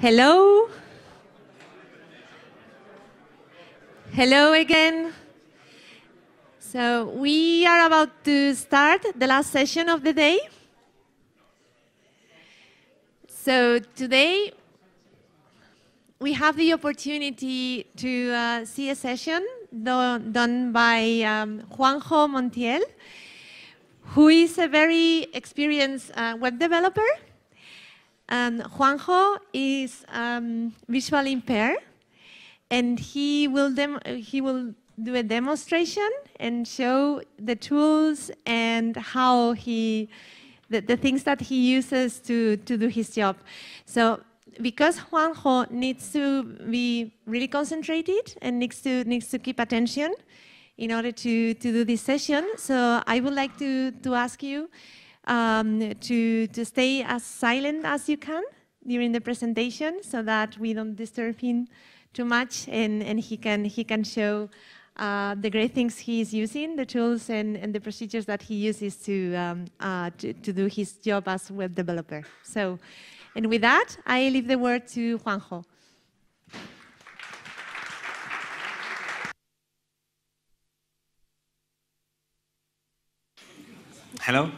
Hello. Hello again. So we are about to start the last session of the day. So today we have the opportunity to see a session done by Juanjo Montiel, who is a very experienced web developer. And Juanjo is visually impaired, and he will do a demonstration and show the tools and how the things that he uses to do his job. So because Juanjo needs to be really concentrated and needs to keep attention in order to do this session, so I would like to ask you to stay as silent as you can during the presentation so that we don't disturb him too much, and he can show the great things he is using, the tools and the procedures that he uses to do his job as a web developer. So, and with that, I leave the word to Juanjo. Hello.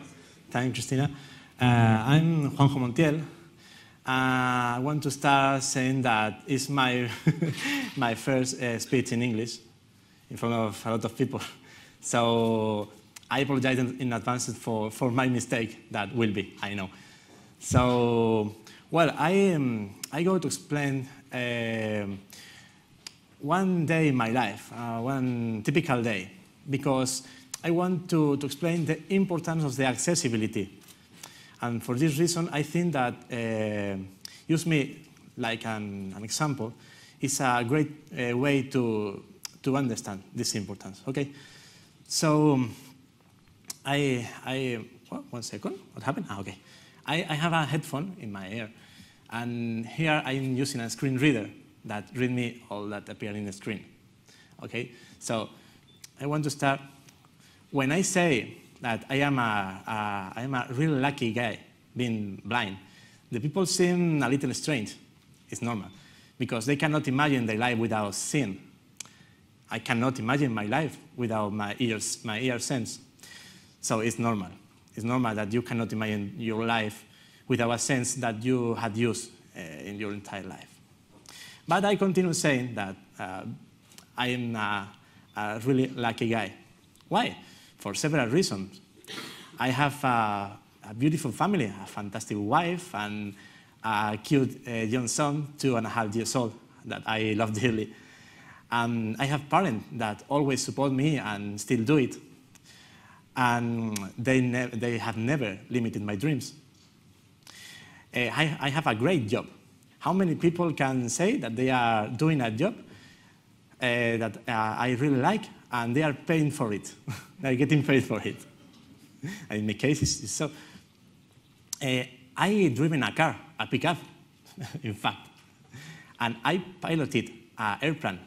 Thank you, Cristina. I'm Juanjo Montiel. I want to start saying that it's my my first speech in English in front of a lot of people. So I apologize in advance for my mistake. That will be, I know. So, well, I go to explain one day in my life, one typical day, because I want to explain the importance of the accessibility. And for this reason, I think that use me like an example is a great way to understand this importance. Okay, so well, 1 second. What happened? Okay, I have a headphone in my ear, and here I'm using a screen reader that read me all that appear in the screen. Okay, so I want to start. When I say that I am a really lucky guy being blind, the people seem a little strange. It's normal, because they cannot imagine their life without seeing. I cannot imagine my life without my ear sense. So it's normal. It's normal that you cannot imagine your life without a sense that you had used in your entire life. But I continue saying that I am a really lucky guy. Why? For several reasons. I have a beautiful family, a fantastic wife, and a cute young son, 2.5 years old, that I love dearly. I have parents that always support me and still do it. And they have never limited my dreams. I have a great job. How many people can say that they are doing a job that I really like, and they are paying for it? They're getting paid for it. And in my case, it's so. I driven a car, a pickup, in fact, and I piloted an airplane,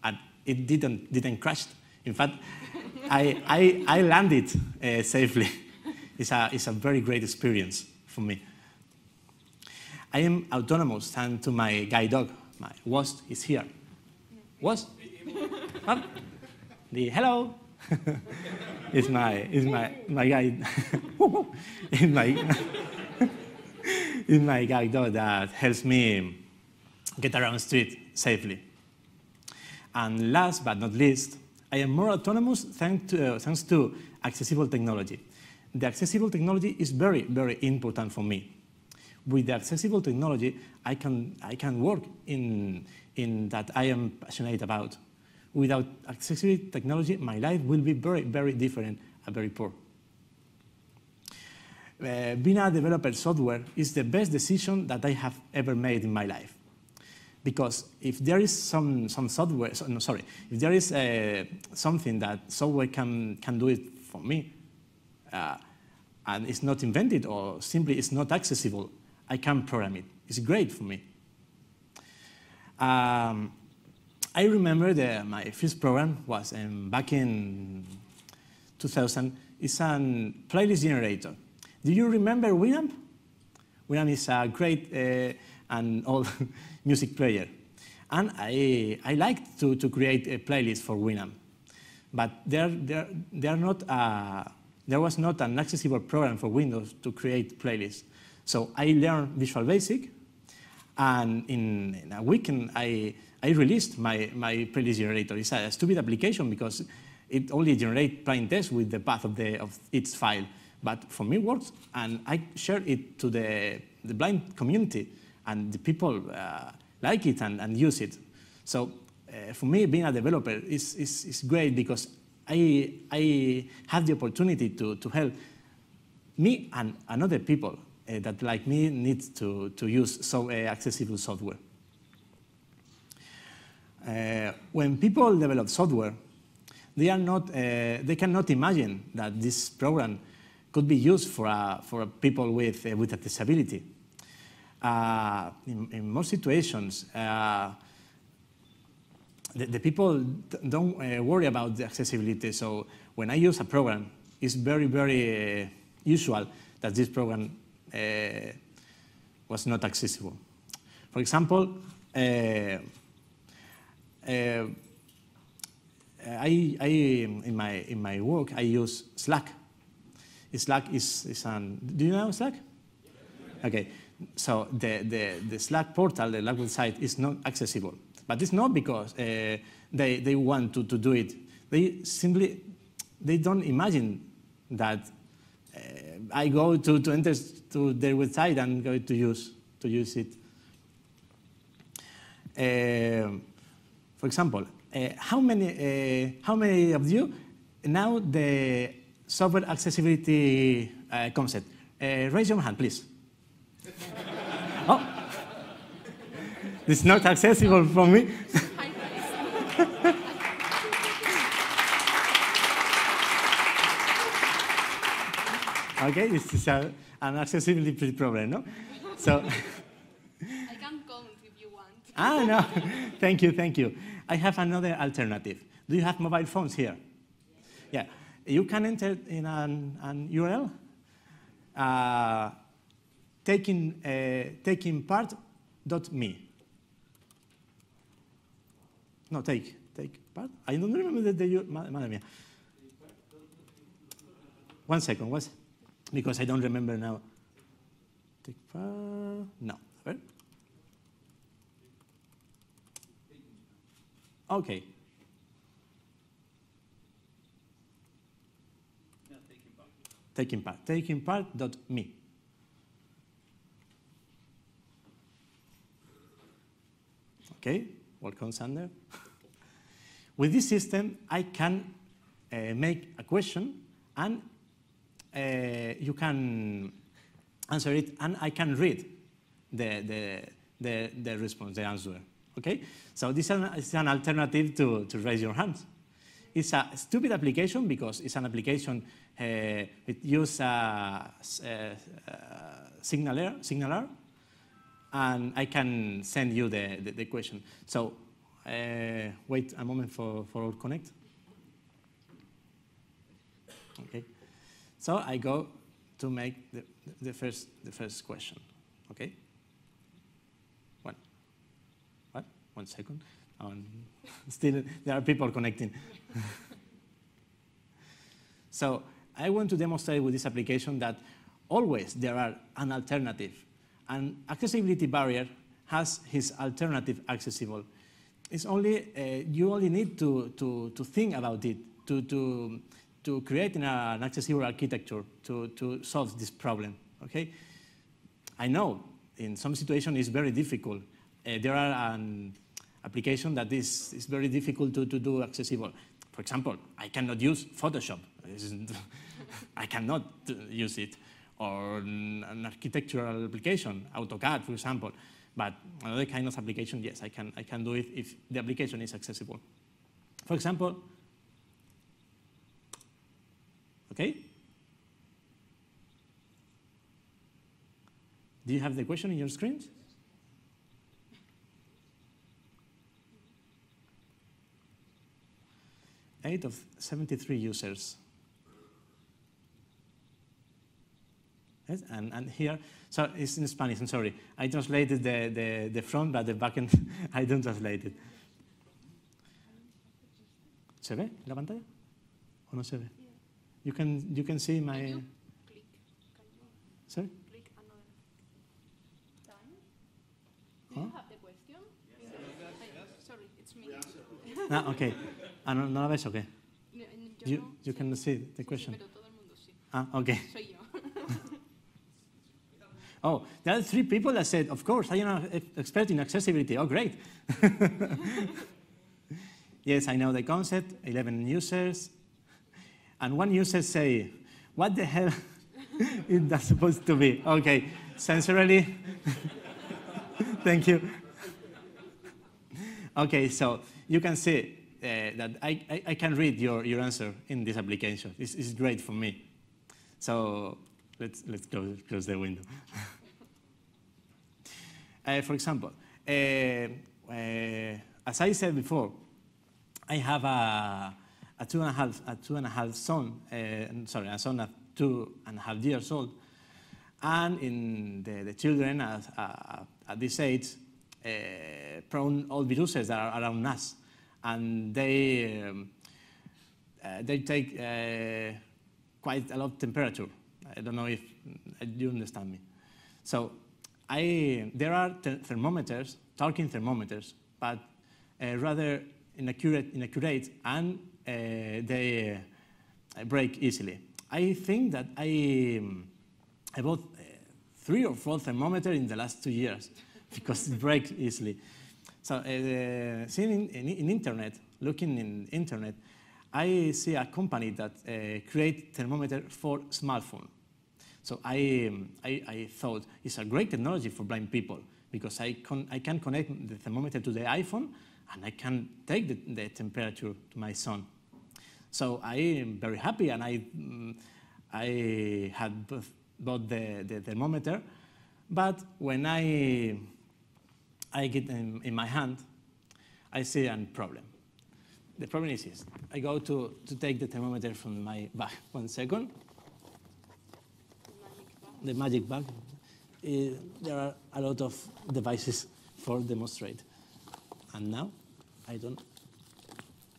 and it didn't crash. In fact, I landed safely. It's a very great experience for me. I am autonomous thanks to my guide dog. My Woz is here. Woz? Hello. It's my guide. It's my guide dog that helps me get around the street safely. And last but not least, I am more autonomous thanks to accessible technology. The accessible technology is very, very important for me. With the accessible technology, I can work in that I am passionate about. Without accessible technology, my life will be very, very different and very poor. Being a developer of software is the best decision that I have ever made in my life. Because if there is some software, if there is something that software can do it for me, and it's not invented or simply it's not accessible, I can program it. It's great for me. I remember my first program was back in 2000. It's a playlist generator. Do you remember Winamp? Winamp is a great an old music player. And I like to create a playlist for Winamp. But there was not an accessible program for Windows to create playlists. So I learned Visual Basic, and in a weekend I released my playlist generator. It's a stupid application because it only generates plain text with the path of its file. But for me it works, and I shared it to the blind community, and the people like it and use it. So for me, being a developer is great because I have the opportunity to help me and other people that, like me, need to use accessible software. When people develop software, they cannot imagine that this program could be used for people with a disability. In most situations, the people don't worry about the accessibility. So when I use a program, it's very, very usual that this program was not accessible. For example, in my work, I use Slack. Slack is an, do you know Slack? Okay, so the Slack portal, the Slack website, is not accessible. But it's not because they want to do it. They don't imagine that I go to enter to their website and go to use it. For example, how many of you know the software accessibility concept? Raise your hand, please. Oh. It's not accessible for me. Okay, this is an accessibility problem, no? So I can comment if you want. no, thank you. I have another alternative. Do you have mobile phones here? Yeah, you can enter in an URL, takingpart.me. No, take part. I don't remember madre mía. 1 second, because I don't remember now. Take part, no, a ver. Okay. Takingpart.me. Okay, welcome, Sander. With this system, I can make a question, and you can answer it, and I can read the response, the answer. Okay, so this is an alternative to raise your hands. It's a stupid application because it's an application it uses Signaler, and I can send you the question. So wait a moment for all connect. Okay, so I go to make the first question. Okay. 1 second. Still, there are people connecting. So I want to demonstrate with this application that always there are an alternative. An accessibility barrier has his alternative accessible. It's only you only need to think about it, to create an accessible architecture to solve this problem. Okay, I know in some situations it's very difficult. There are an application that is very difficult to do accessible. For example, I cannot use Photoshop. I cannot use it. Or an architectural application, AutoCAD, for example. But another kind of application, yes, I can do it if the application is accessible. For example, okay? Do you have the question in your screen? 8 of 73 users. Yes? And here, so it's in Spanish, I'm sorry. I translated the front, but the back end, I don't translate it. ¿Se ve la pantalla? ¿O no se ve? You can see my... Can you click? Sorry? Click another time? Do Huh? you have the question? Yes. Sorry, it's me. Ah, okay. Ah, ¿no la ves o qué? Yo no. You can see the Sí, question. pero todo el mundo sí. Ah, okay. Soy yo. Oh, there are 3 people that said, of course, I am an expert in accessibility. Oh, great. Yes, I know the concept, 11 users. And one user say, what the hell is that supposed to be? Okay, sincerely, thank you. Okay, so you can see that I can read your answer in this application. It's great for me. So let's close the window. For example, as I said before, I have a two and a half son. Sorry, a son of 2.5 years old, and in the children at this age, prone all viruses that are around us, and they take quite a lot of temperature. I don't know if you understand me. So there are thermometers, talking thermometers, but rather inaccurate, and they break easily. I think that I bought 3 or 4 thermometers in the last 2 years because it breaks easily. So seeing in internet, looking in internet, I see a company that create thermometer for smartphone. So I thought it's a great technology for blind people because I can connect the thermometer to the iPhone and I can take the temperature to my son. So I am very happy, and I had bought the thermometer, but when I get in my hand, I see a problem. The problem is this. I go to take the thermometer from my bag. 1 second. The magic bag. There are a lot of devices for demonstrate. And now I don't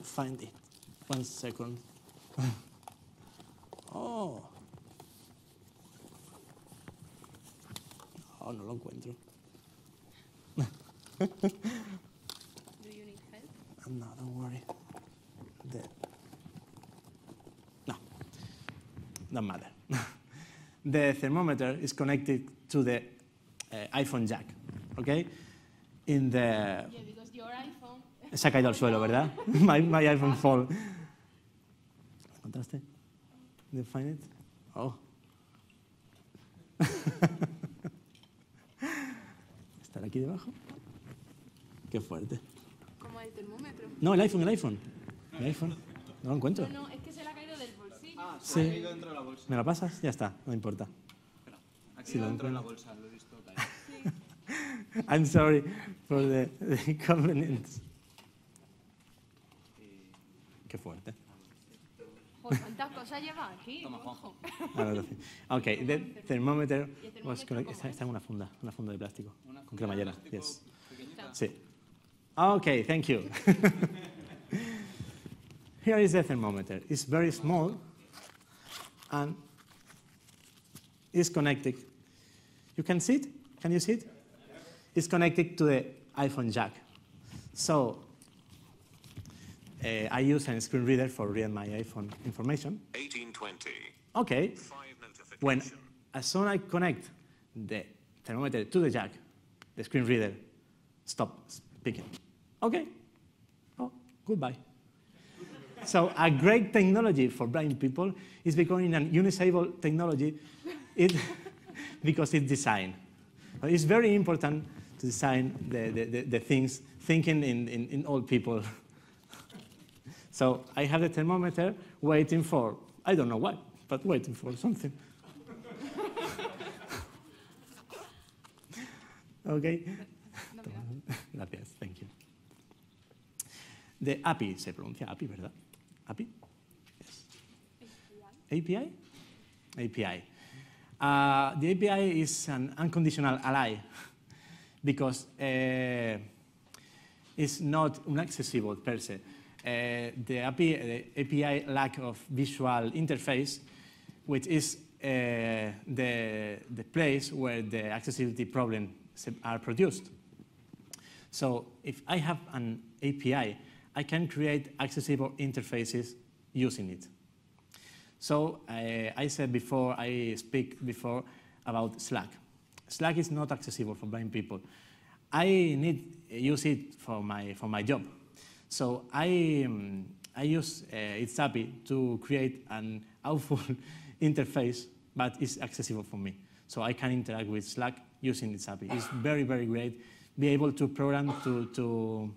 find it. 1 second. Oh, no lo encuentro. Do you need help? No, don't worry. No, don't matter. The thermometer is connected to the iPhone jack, okay? Yeah, because your iPhone... Se ha caído al suelo, ¿verdad? my iPhone fall. ¿Encontraste? Did you find it? Oh. ¿Estará aquí debajo? Qué fuerte. Como el termómetro. No, el iPhone. El iPhone. No lo encuentro. No, es que se le ha caído del bolsillo. Ah, Sí. ha caído dentro de la bolsa. ¿Me lo pasas? Ya está, no importa. Espera, aquí Sí, lo dentro de la encuentro. bolsa, lo he visto caer. I'm sorry for the inconvenience. Qué fuerte. Joder, ¿cuántas cosas lleva aquí? Toma, Juanjo. Ahora lo sé. Okay, the thermometer ¿Y el termómetro was cómo connected. Está en una funda de plástico, Una con funda cremallera. de plástico Yes. pequeñita. Sí. Okay, thank you. Here is the thermometer. It's very small and it's connected. You can see it? Can you see it? It's connected to the iPhone jack. So I use a screen reader for reading my iPhone information. 1820. Okay. 5 notification. When as soon as I connect the thermometer to the jack, the screen reader stops speaking. Okay. Oh, goodbye. So a great technology for blind people is becoming an unusable technology because it's design. It's very important to design the things, thinking in all people. So I have the thermometer waiting for, I don't know what, but waiting for something. Okay? Gracias, thank you. The API, se pronuncia API, ¿verdad? API? Yes. API? API. The API is an unconditional ally because it's not inaccessible per se. The API lack of visual interface, which is the place where the accessibility problems are produced. So if I have an API, I can create accessible interfaces using it. So I said before, I speak before about Slack. Slack is not accessible for blind people. I need use it for my job. So I use It's Happy to create an awful interface, but it's accessible for me. So I can interact with Slack using It's Happy. It's very, very great. Be able to program to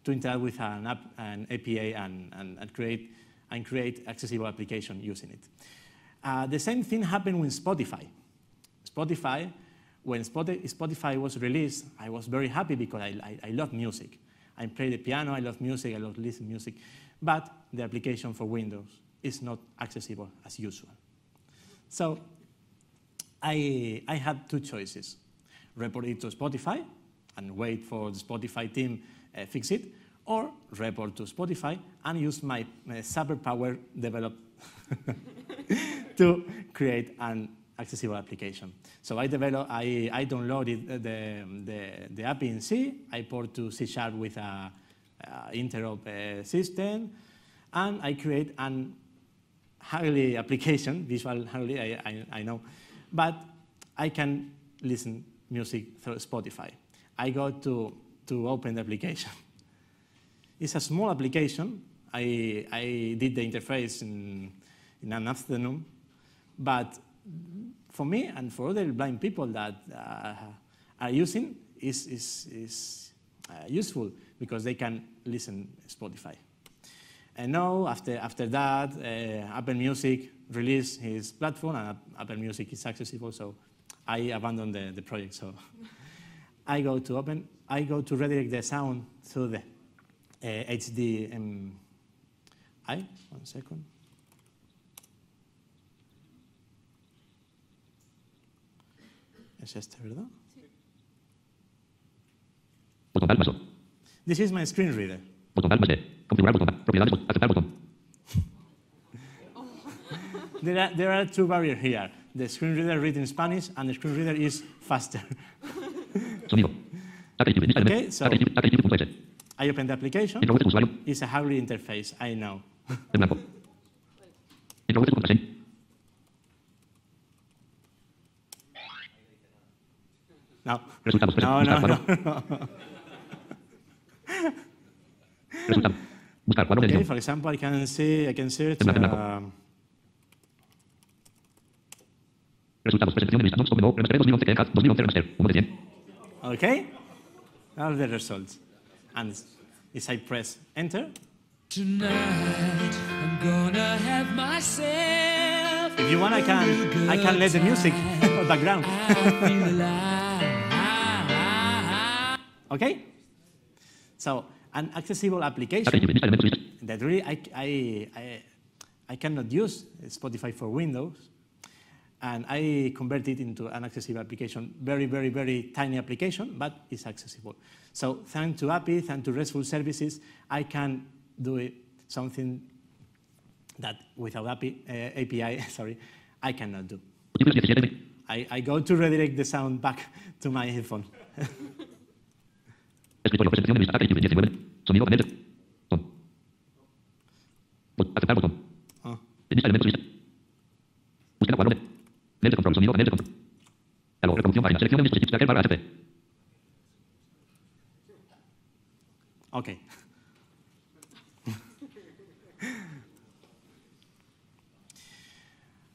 interact with an API and create accessible application using it. The same thing happened with Spotify. When Spotify was released, I was very happy because I love music. I play the piano, I love music, I love listening to music, but the application for Windows is not accessible as usual. So I had two choices: report it to Spotify and wait for the Spotify team fix it, or report to Spotify and use my superpower developed to create an accessible application. So I downloaded the API in C, I port to C# with a interop system, and I create an ugly application, visual ugly, I know, but I can listen music through Spotify. I go to open the application. It's a small application. I did the interface in an afternoon, but for me and for other blind people that are using is useful because they can listen Spotify. And now after that, Apple Music released his platform, and Apple Music is accessible. So I abandoned the project. So I go to redirect the sound through the HDMI. 1 second. ¿Es este, verdad? Sí. Botón Alt más O. This is my screen reader. Botón Alt más D. Configurar botón. Propiedades. Aceptar botón. There are two barriers here. The screen reader reads in Spanish, and the screen reader is faster. Sonido. Okay, so API.exe. I open the application. Introduce usuario. It's a ugly interface, I know. En blanco. Introduce contraseña. No. Resultados. No. Resultado. Buscar cuadro de Okay, edición. for example, I can search. Resultados. Presentación de lista. Notes como Remaster 2011 que 2011 Remaster. 1 de 100. Okay, all the results. And if I press enter, Tonight I'm gonna have myself. if you want, I can let the music background. I feel alive. Okay, so an accessible application API. Lista elementos listas. that really I cannot use Spotify for Windows, and I convert it into an accessible application. Very, very, very tiny application, but it's accessible. So thanks to API, thanks to RESTful services, I can do it, something that without API, sorry, I cannot do. Múltiples 17. I go to redirect the sound back to my headphone. Escritorio. Presentación de lista. API. 19. Sonido panel. Botón. Aceptar botón. Oh. Lista elementos listas. Búsqueda cuadro de. Lente control. Sonido panel de control. Diálogo. Reproducción página. Selección de dispositivos. Tracker barra HP. Okay.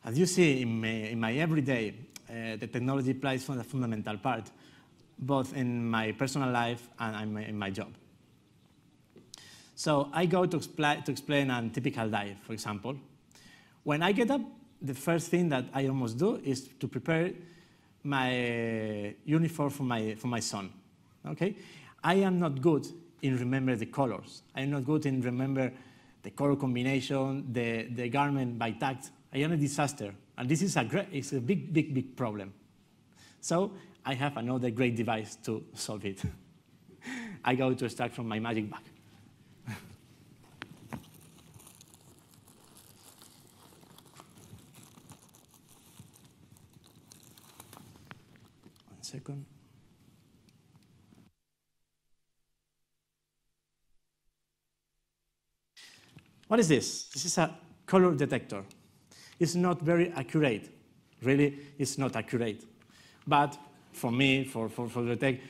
As you see in my everyday, the technology plays a fundamental part, both in my personal life and in my job. So I go to explain a typical day, for example. When I get up, the first thing that I almost do is to prepare my uniform for my son. Okay, I am not good in remember the colors. I am not good in remember the color combination, the garment by tact. I am a disaster And this is it's a big, big, big problem. So I have another great device to solve it. I go to extract from my magic bag. 1 second. What is this? This is a color detector. It's not very accurate. Really, it's not accurate. But for me, for the tech,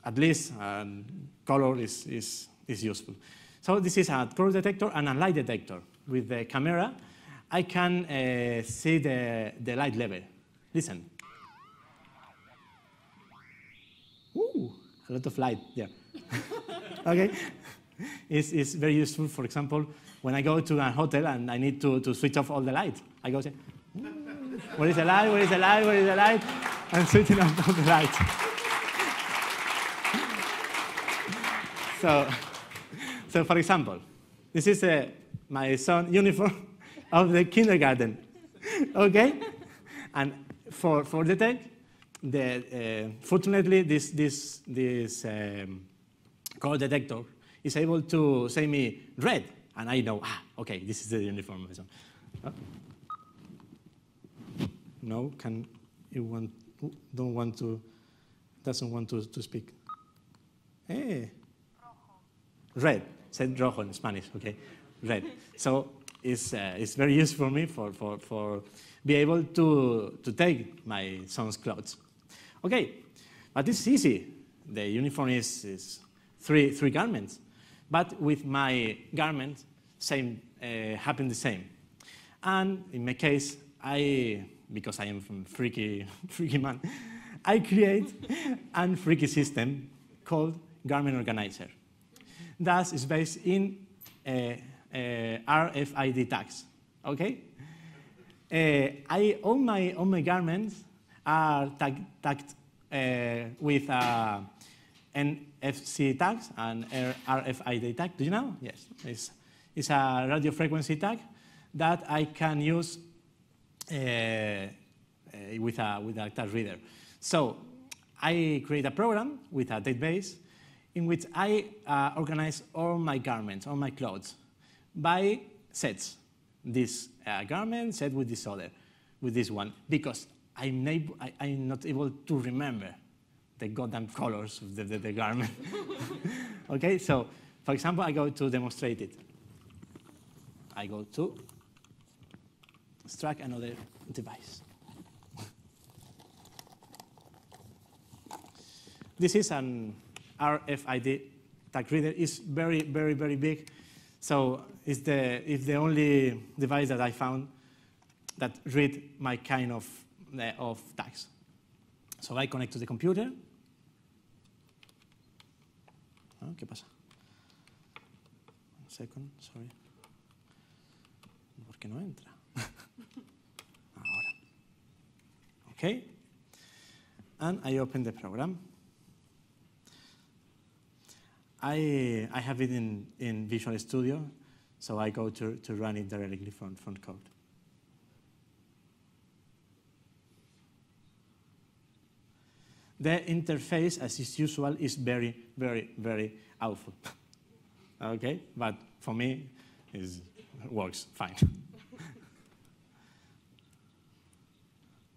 at least color is useful. So this is a color detector and a light detector. With the camera, I can see the light level. Listen. Ooh, a lot of light there. Okay. It's very useful, for example, when I go to a hotel and I need to switch off all the lights. I go say, where is the light, where is the light, where is the light? I'm switching off all the lights. So for example, this is my son's uniform of the kindergarten, okay? And for the tech, fortunately, this color detector is able to say me red, and I know, okay, this is the uniform of my son. No, doesn't want to speak. Hey. Red, said rojo in Spanish, okay, red. So it's very useful for me for be able to take my son's clothes. Okay, but it's easy. The uniform is three garments. But with my garment, happened the same. And in my case, because I am from freaky man, I create a freaky system called Garment Organizer. That is based in RFID tags. Okay? All my garments are tagged with NFC tags and RFID tag. Do you know? Yes. It's a radio frequency tag that I can use with a tag reader. So I create a program with a database in which I organize all my garments, all my clothes, by sets. This garment set with this other, with this one, because I'm not able to remember the goddamn colors of the garment. Okay, so for example, I go to demonstrate it. I go to extract another device. This is an RFID tag reader. It's very, very, very big. So it's the only device that I found that read my kind of tags. So I connect to the computer. ¿Qué pasa? 1 second, sorry. ¿Por qué no entra? Ahora. Okay. And I open the program. I have it in Visual Studio, so I go to run it directly from code. The interface, as is usual, is very, very, very awful. Okay, but for me, it works fine.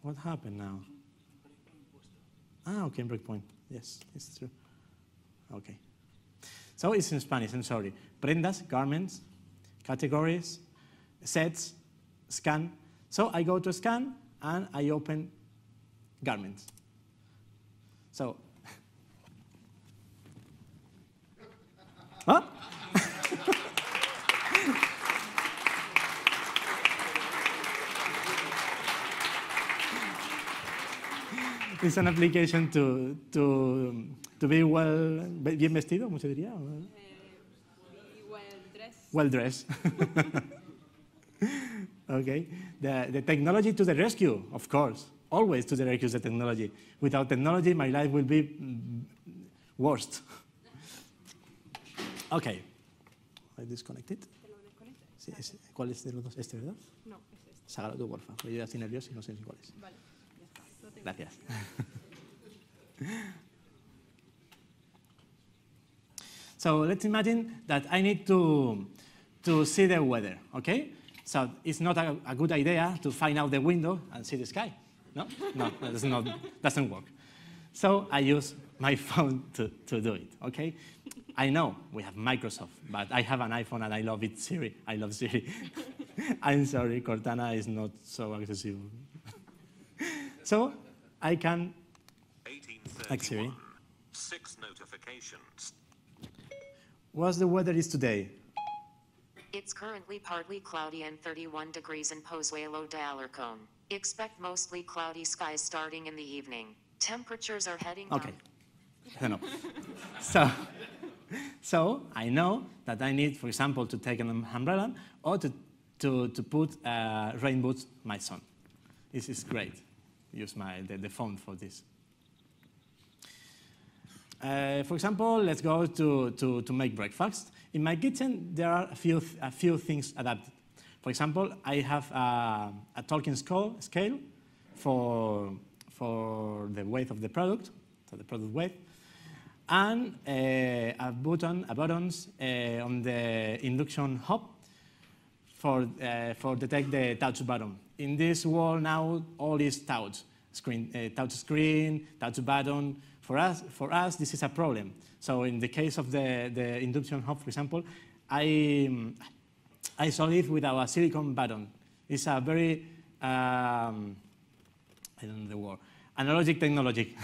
What happened now? Okay, breakpoint. Yes, it's true. Okay. So it's in Spanish, I'm sorry. Prendas, garments, categories, sets, scan. So I go to scan, and I open garments. So, huh? It's an application to be bien vestido, ¿cómo se diría? Well dressed. Okay. The technology to the rescue, of course. Always to the rescue, the technology. Without technology, my life will be worst. Okay. I disconnected. ¿Te lo desconectas? Sí, ¿cuál es de los dos? ¿Este, verdad? No, es este. Sácalo tú, porfa, porque yo ya estoy nervioso y no sé ni cuál es. Vale, ya está. Lo tengo. Gracias. So let's imagine that I need to see the weather, okay? So it's not a good idea to find out the window and see the sky. No, no, doesn't work. So I use my phone to do it, okay? I know we have Microsoft, but I have an iPhone and I love it, Siri. I love Siri. I'm sorry, Cortana is not so accessible. So I can, like Siri, 6 notifications. what's the weather is today? It's currently partly cloudy and 31 degrees in Pozuelo de Alarcón. Expect mostly cloudy skies starting in the evening. Temperatures are heading Okay, down. no. So I know that I need, for example, to take an umbrella or to put rain boots my son. This is great. Use the phone for this. For example, let's go to make breakfast. In my kitchen, there are a few things adapted. For example, I have a Tolkien scale for the weight of the product, so the product weight, and buttons on the induction hob for detect the touch button. In this wall now, all is touch screen, touch button. For us, this is a problem. So in the case of the induction hob, for example, I solve it with our silicon button. It's a very I don't know the word, analogic technology.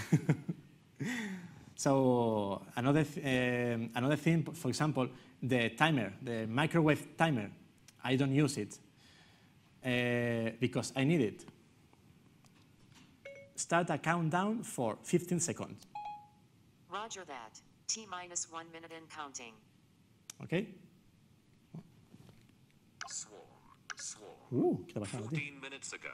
So another thing, for example, the timer, the microwave timer, I don't use it because I need it. Start a countdown for 15 seconds. Roger that. T-minus 1 minute and counting. Okay? Swarm. ¿Qué te ha pasado, tío? 14 minutes ago.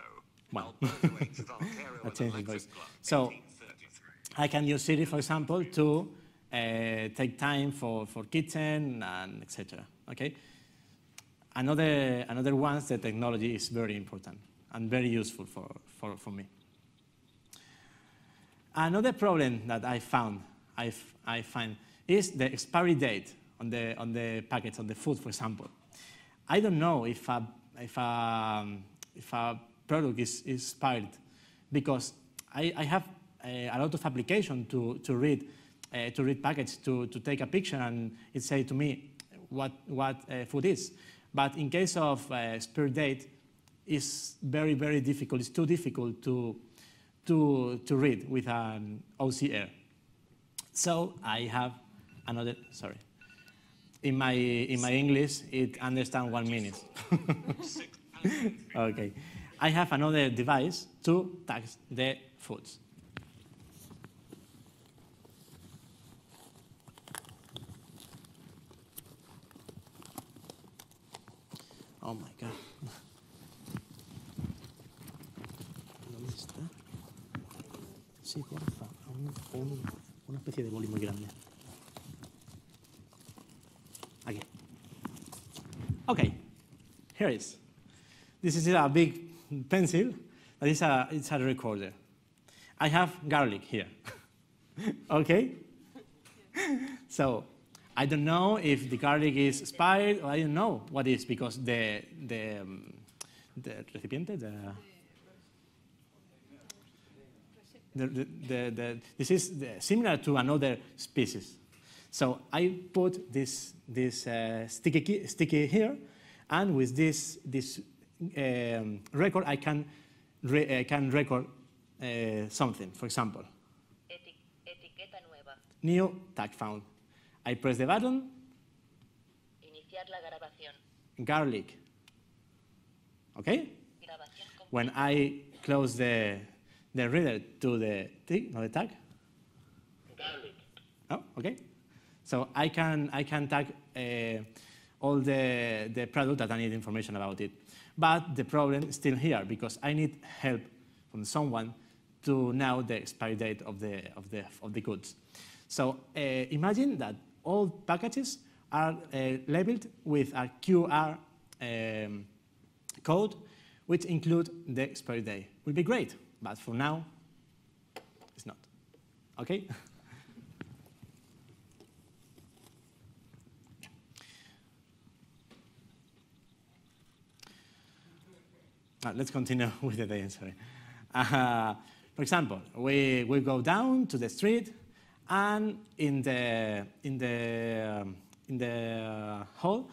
Well, Alberto H. Valcaro I and changed the Alexis voice. Clark, So 1833. I can use Siri, for example, to take time for kitchen and etc. Okay. Another ones, the technology is very important and very useful for me. Another problem that I find is the expiry date on the packets, on the food, for example. I don't know if a product is expired because I have a lot of application to read packets, to take a picture and it say to me what food is. But in case of expiry date, it's very, very difficult. It's too difficult to read with an OCR. So I have another, sorry. In my English, it understands 1 minute. Okay. I have another device to tag the foods. Oh my God. ¿Dónde está? Sí, porfa. Una especie de boli muy grande. Aquí. Okay. Here it is. This is a big pencil. It's a recorder. I have garlic here. Okay? So I don't know if the garlic is expired, or I don't know what is, because the recipiente, this is similar to another species. So I put this sticky here, and with this record I can record something. For example, Etiqueta nueva. new tag found. I press the button. Iniciar la grabación. Garlic. Okay. Grabación When I close the reader to the tag. Garlic. Oh, okay. So I can tag all the product that I need information about it. But the problem is still here because I need help from someone to know the expiry date of the goods. So imagine that all packages are labeled with a QR code which include the expiry day. Will be great, but for now, it's not. Okay? Let's continue with the day, sorry. For example, we go down to the street, and in the hall,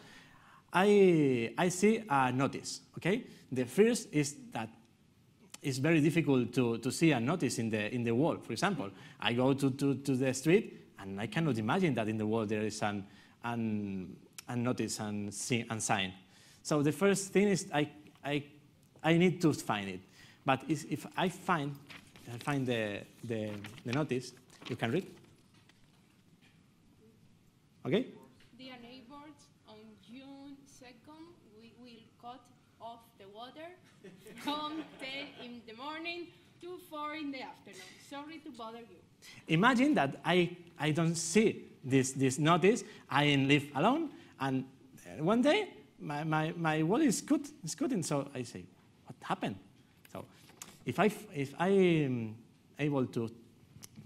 I see a notice. Okay, the first is that it's very difficult to see a notice in the wall. For example, I go to the street, and I cannot imagine that in the wall there is an notice and sign. So the first thing is I need to find it. But if I find the notice, you can read. Okay? Dear neighbors, on June 2nd, we will cut off the water from 10 in the morning to 4 in the afternoon. Sorry to bother you. Imagine that I don't see this notice. I live alone, and one day my wall is good, and so I say, what happened? So if I am able to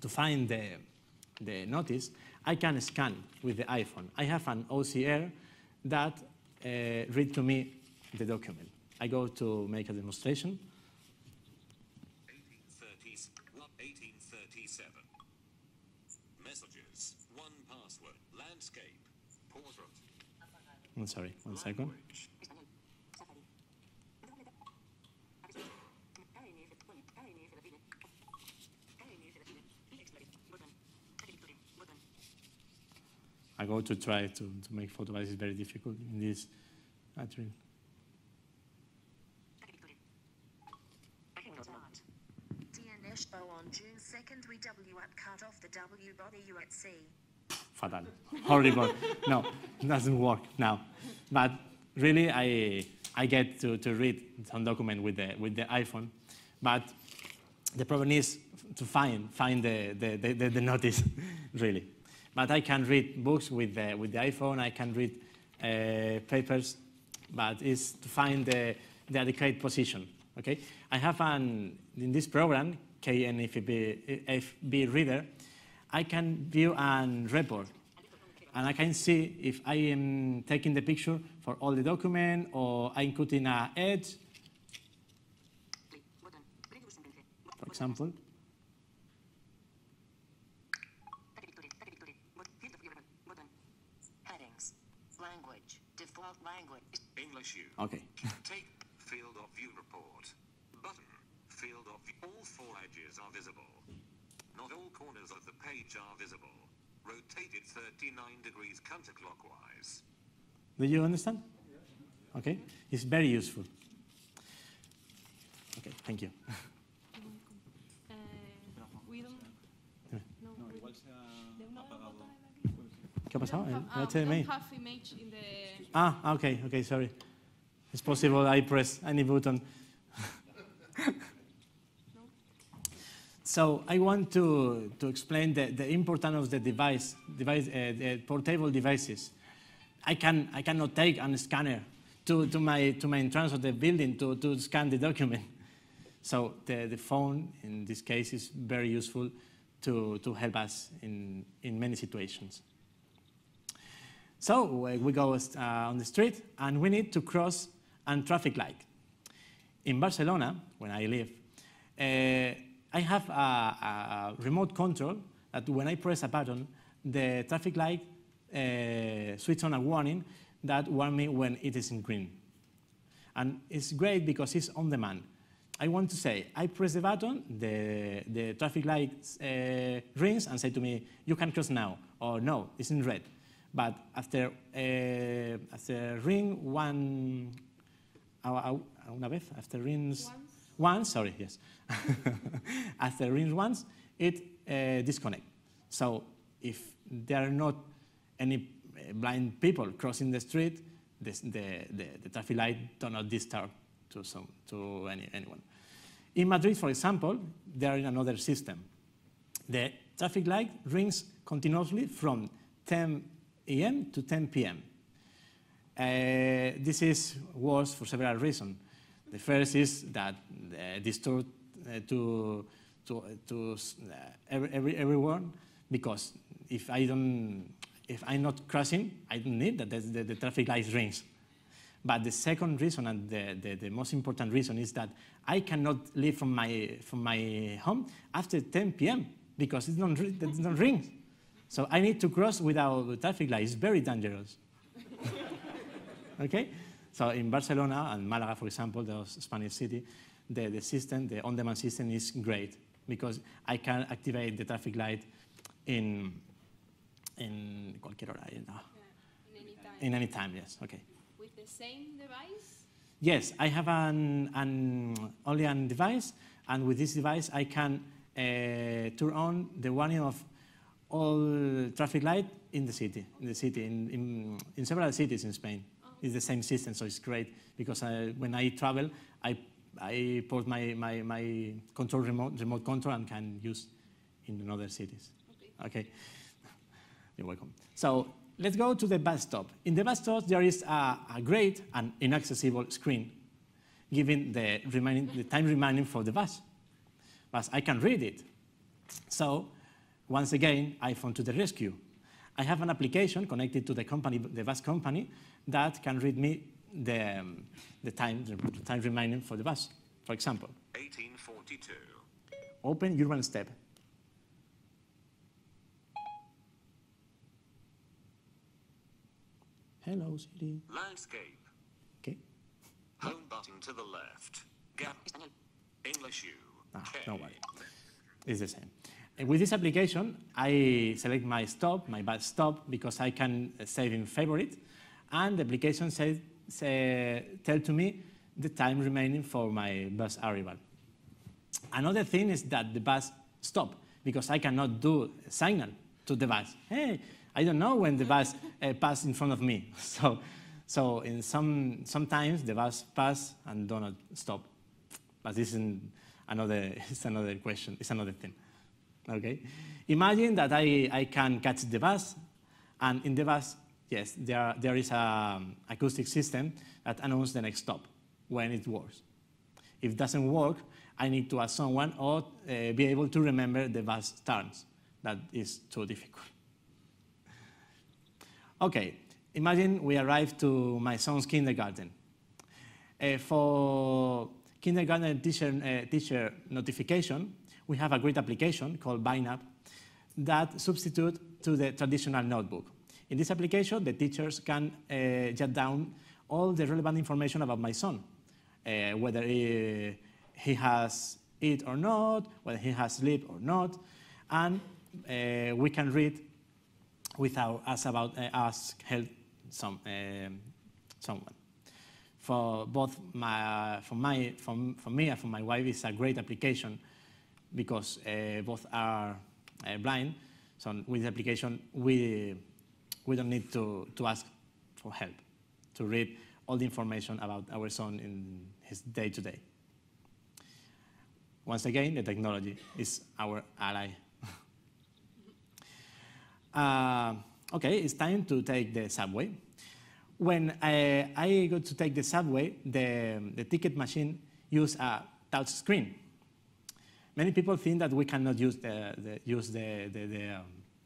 find the notice, I can scan with the iPhone. I have an OCR that read to me the document. I go to make a demonstration. 1837. Messages. One password. Landscape. Portrait. I'm sorry, one second. Language. I go to try to make photo, but it's very difficult in this battery. Dear Neshbo, on June 2nd we cut off the W body you at sea. Fatal, horrible. No, it doesn't work now. But really, I get to read some document with the iPhone, but the problem is to find the notice, really. But I can read books with the iPhone. I can read papers, but it's to find the adequate position. Okay, I have in this program KNFB Reader. I can view and report, and I can see if I am taking the picture for all the document or I'm cutting an edge, for example. Headings. Language. Default language. English U. Okay. Take field of view report. Button. Field of view. All 4 edges are visible. Not all corners of the page are visible. Rotated 39 degrees counterclockwise. Do you understand? Okay. It's very useful. Okay, thank you. We don't. No, igual se ha apagado. ¿Qué ha pasado? El We HDMI. don't have image in the. Okay, sorry. It's possible I press any button. So I want to explain the importance of the portable devices. I cannot take a scanner to my entrance of the building to scan the document. So the phone in this case is very useful to help us in many situations. So we go on the street and we need to cross a traffic light. In Barcelona, when I live, I have a remote control that when I press a button, the traffic light switches on a warning that warns me when it is in green. And it's great because it's on demand. I want to say, I press the button, the traffic light rings and say to me, you can cross now, or no, it's in red. But after ring one, una vez, after rings once, sorry, yes. After rings once, it disconnects. So if there are not any blind people crossing the street, the traffic light do not disturb to anyone. In Madrid, for example, there is another system. The traffic light rings continuously from 10 a.m. to 10 p.m. This is worse for several reasons. The first is that distort everyone, because if I'm not crossing, I don't need that the traffic light rings. But the second reason, and the most important reason, is that I cannot leave from my home after 10 p.m. because it doesn't ring. So I need to cross without the traffic light. It's very dangerous. Okay? So in Barcelona and Malaga, for example, the Spanish city, the system, the on-demand system is great because I can activate the traffic light in cualquier hora. Yeah, in any time. In any time, yes. Okay. With the same device? Yes, I have only a device, and with this device I can turn on the warning of all traffic light in the city, in several cities in Spain. It's the same system, so it's great because when I travel, I put my control remote control and can use in other cities. Okay. You're welcome. So let's go to the bus stop. In the bus stop, there is a great and inaccessible screen giving the time remaining for the bus. But I can read it. So once again, iPhone to the rescue. I have an application connected to the bus company, that can read me the time remaining for the bus. For example, 1842. Open Urban Step. Hello, Siri. Landscape. Okay. Home button to the left. Gap. English U. No worry. It's the same. And with this application, I select my bus stop, because I can save in favorite, and the application tell to me the time remaining for my bus arrival. Another thing is that the bus stop, because I cannot do a signal to the bus. Hey, I don't know when the bus passed in front of me. So in sometimes the bus pass and do not stop. But this is another question. It's another thing. Okay. Imagine that I can catch the bus, and in the bus, yes, there is an acoustic system that announces the next stop when it works. If it doesn't work, I need to ask someone or be able to remember the bus turns. That is too difficult. Okay, imagine we arrive to my son's kindergarten. For kindergarten teacher notification, we have a great application called BindUp that substitutes to the traditional notebook. In this application, the teachers can jot down all the relevant information about my son, whether he has eaten or not, whether he has slept or not, and we can read without ask help someone. For both for me and for my wife, it's a great application because both are blind. So with the application, we don't need to ask for help to read all the information about our son in his day-to-day. Once again, the technology is our ally. Okay, it's time to take the subway. When I go to take the subway, the ticket machine uses a touch screen. Many people think that we cannot use the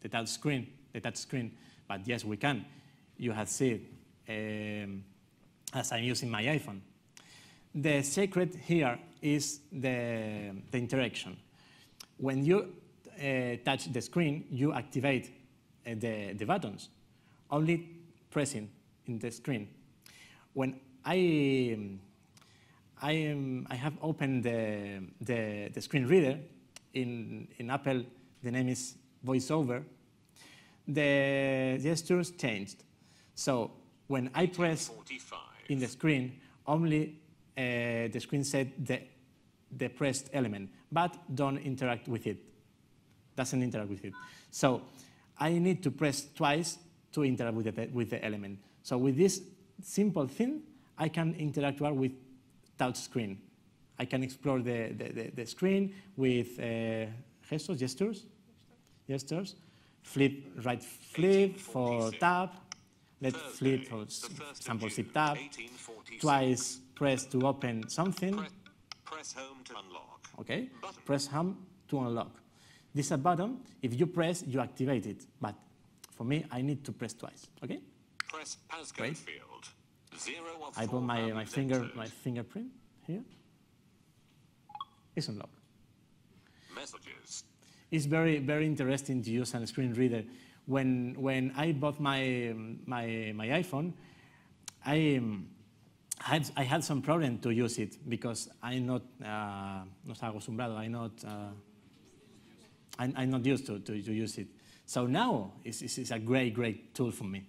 touch screen, but yes, we can. You have seen as I'm using my iPhone. The secret here is the interaction. When you touch the screen, you activate the buttons, only pressing in the screen. When I have opened the screen reader in Apple, the name is VoiceOver, the gestures changed. So when I press in the screen, only the screen said the pressed element, but don't interact with it. Doesn't interact with it. So I need to press twice to interact with the element. So with this simple thing, I can interact with touch screen. I can explore the screen with gestures, right flip for tap, left flip for example zip tab, twice press to open something. Press home to unlock. Okay, Button. press home to unlock. This is a button. If you press, you activate it. But for me, I need to press twice. Okay. Press passcode Wait. field. 0 of I 4 put my values entered. fingerprint here. It's unlocked. Messages. It's very, very interesting to use a screen reader. When I bought my iPhone, I had some problem to use it because I'm not acostumbrado. I'm not used to use it. So now it's a great tool for me.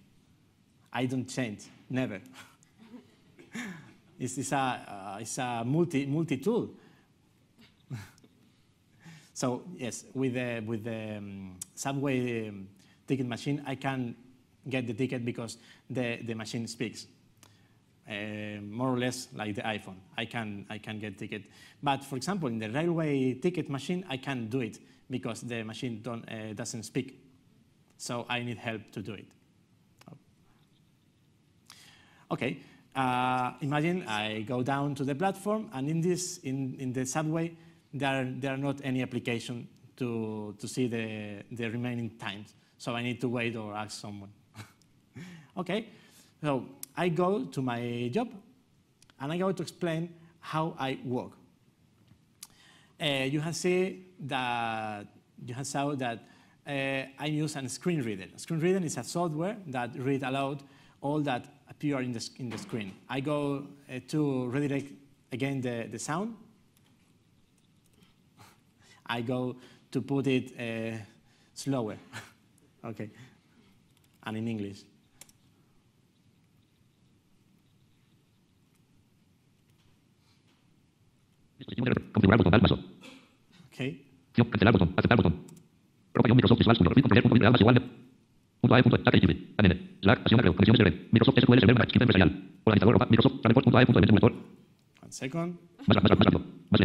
I don't change, never. It's a multi tool. So yes, with the subway ticket machine, I can get the ticket because the machine speaks. More or less like the iPhone. I can get ticket. But for example, in the railway ticket machine, I can't do it because the machine doesn't speak. So I need help to do it. Okay. Imagine I go down to the platform, and in the subway, there are not any application to see the remaining times. So I need to wait or ask someone. Okay. So I go to my job, and I go to explain how I work. You have seen that I use a screen reader. A screen reader is a software that read aloud all that appear in the screen. I go to redirect again the sound. I go to put it slower, okay, and in English. Configurar botón, dar paso. Okay. Cancelar botón, aceptar botón. Propagation Microsoft Visual Studio. Compiler punto más igual de. Punto A punto HTTP. ANN. Slack. Acción de conexiones de red. Microsoft SQL Server Mac. Empresarial. Organizador. Microsoft. Transport. Punto A punto evento monitor. 1 second. Más rápido. Más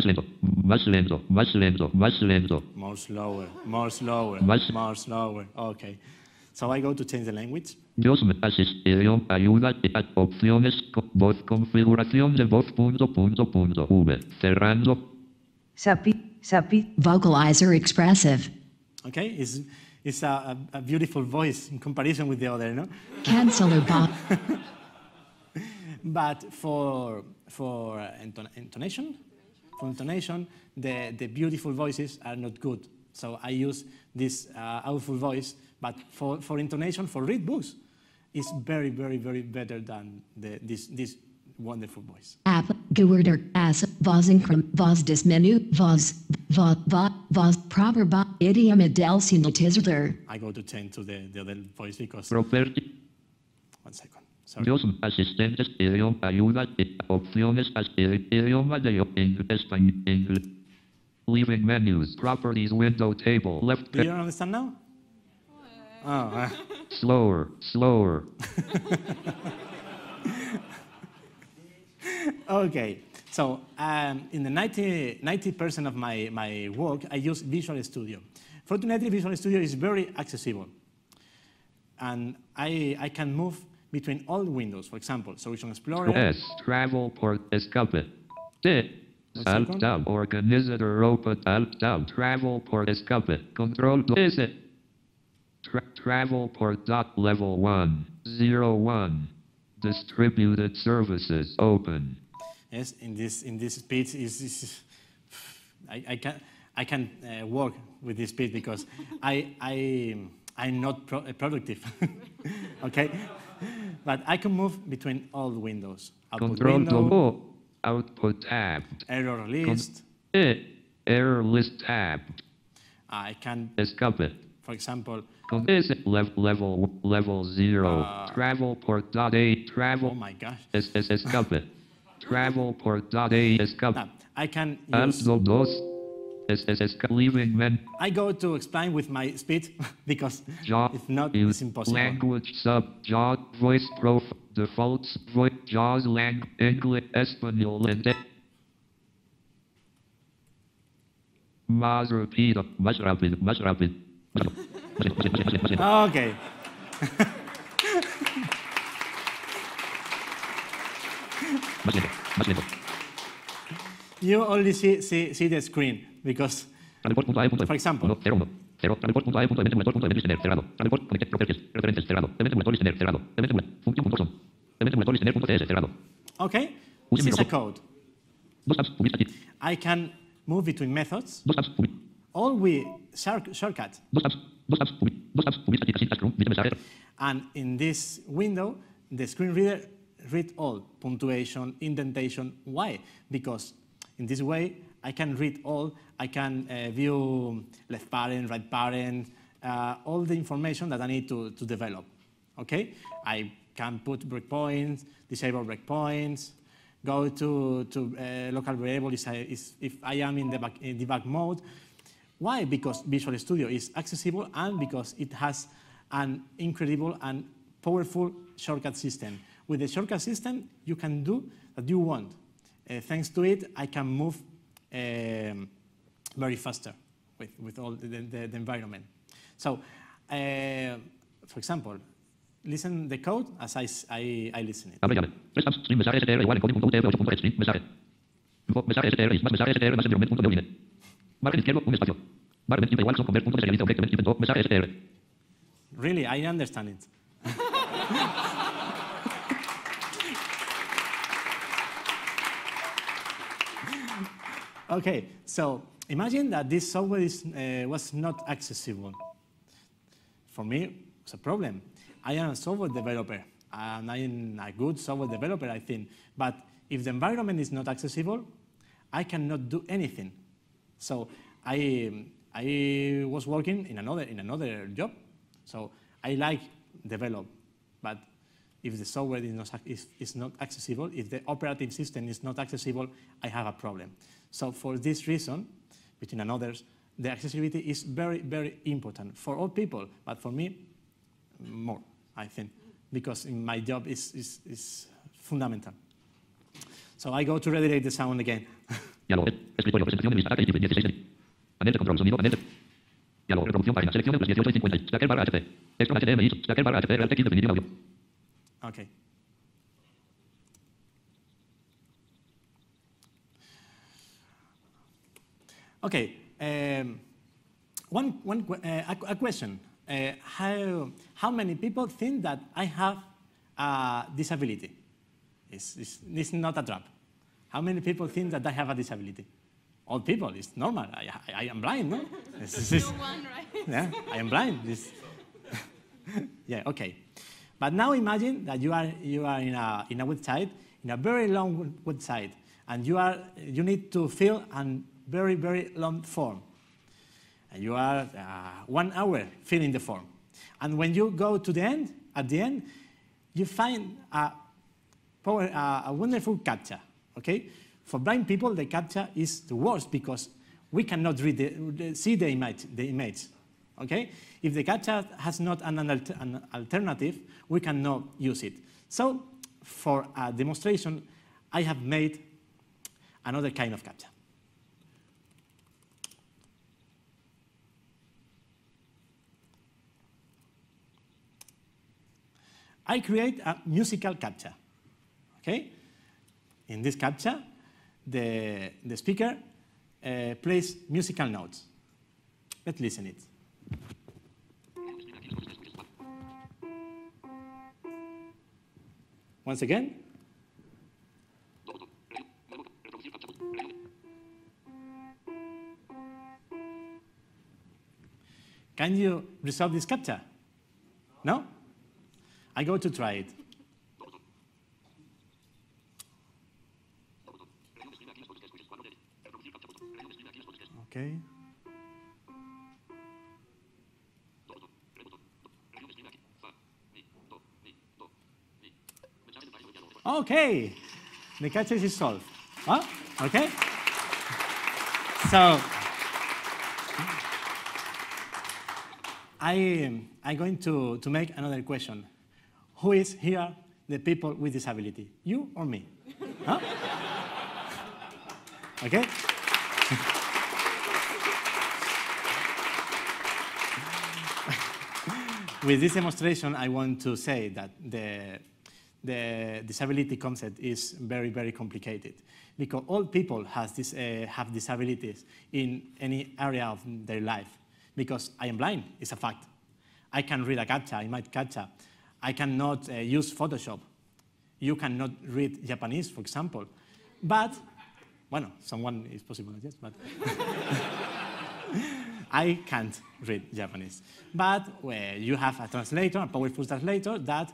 lento. Más lento. Más lento. Más lento. More slower. More slower. Más- More slower. Okay. So I go to change the language. Dios me asistió, ayuda, opciones, voz, configuración de voz, V. Cerrando. Sapi, vocalizer expressive. Okay. It's a beautiful voice in comparison with the other, no? Canceller bot. But for intonation, the beautiful voices are not good. So I use this awful voice. But for intonation, for read books, it's very, very, very better than this wonderful voice. App, Gewerder, as, Vozincrum, Voz dismenu, Voz, proper bot, idiom adel sintetizador. I go to change to the other voice because... Property. 1 second. Sorry. Dios, asistentes, idioma, ayuda, opciones, idioma de español. Leaving menus, properties, window, table, left. Do you understand now? Oh. Slower. Okay. So in the 90% of my work, I use Visual Studio. Fortunately, Visual Studio is very accessible. And I can move between all windows. For example, Solution Explorer. S. Travel port escape. D. Alt second. tab. Organizer open. Alt tab. Travel port escape. Control. S. Travel port dot level 101. Distributed services open. Yes, in this speed I can work with this speed because I'm not productive. Okay, but I can move between all the windows. Output Control window, double. Output tab. error list. Error list tab. I can, Escape. for example. Level 0. Travel port dot A. Travel. Oh my gosh. Escape. Travel port dot A. Escape. Now, I can Alt use. dos. Leaving men. I go to explain with my speed because Jaw. if not, it's impossible. Language sub. Jaw. Voice profile. Defaults. Voice. Jaws. Lang. English. Espanol. And. Más rápido. Más rápido. Okay. Más lento. Más lento. You only see the screen because, for example, 0, 0, Transport.ae.eventemulator.event listener, cerrado. Transport, connected, properties, references, cerrado. Eventemulator listener, cerrado. Function.son. Eventemulator listener.cs, cerrado. okay, this is a code. Dos tabs, public aquí. I can move between methods, Dos tabs, public. all with shortcut. Dos tabs, public aquí, casi, classroom, viste mensaje. And in this window, the screen reader read all, punctuation, indentation. Why? Because in this way, I can read all. I can view left parent, right parent, all the information that I need to develop. Okay? I can put breakpoints, disable breakpoints, go to local variable if I am in debug mode. Why? Because Visual Studio is accessible and because it has an incredible and powerful shortcut system. With the shortcut system, you can do what you want. Thanks to it, I can move very faster with all the environment. So, for example, listen the code as I listen it. Abre llave. Tres tabs, stream mensaje str igual encoding.utf 8.3 stream mensaje. Info, mensaje str más mensaje str más environment.deline. Margen izquierdo, un espacio. Margen igual son convert punto especialista object event mensaje str. Really, I understand it. Okay, so imagine that this software was not accessible. For me, it's a problem. I am a software developer, and I am a good software developer, I think. But if the environment is not accessible, I cannot do anything. So I was working in another job. So I like develop, but if the software is not accessible, if the operating system is not accessible, I have a problem. So for this reason, between others, the accessibility is very, very important for all people, but for me, more, I think, because in my job is fundamental. So I go to redirect the sound again. Diálogo, escritorio, presentación de lista, AK, 16, panel de control, sonido, panel de... Diálogo, reproducción, página, selección de plus 18 y 50, stacker barra HP, texto HTML, stacker barra HP, real text, definitiva audio. Okay. Okay, a question. How many people think that I have a disability? This is not a trap. How many people think that I have a disability? All people, it's normal. I am blind, no? No one, right? Yeah, I am blind. Yeah, okay. But now imagine that you are in a website, in a very long website, and you need to fill a very, very long form. And you are 1 hour filling the form. And when you go to the end, at the end, you find a wonderful CAPTCHA, okay? For blind people, the CAPTCHA is the worst because we cannot see the image, okay? If the CAPTCHA has not an alternative, we cannot use it. So for a demonstration, I have made another kind of CAPTCHA. I create a musical CAPTCHA, okay? In this CAPTCHA, the speaker plays musical notes. Let's listen it. Once again. Can you resolve this CAPTCHA? No? I go to try it. Okay. Okay, the CAPTCHA is solved. Huh? Okay. So I'm going to make another question. Who is here the people with disability? You or me? Huh? Okay? With this demonstration, I want to say that the disability concept is very, very complicated because all people have disabilities in any area of their life. Because I am blind, it's a fact. I can read a CAPTCHA, I might CAPTCHA. I cannot use Photoshop. You cannot read Japanese, for example. But, bueno, someone is possible, yes, but I can't read Japanese. But you have a translator, a powerful translator that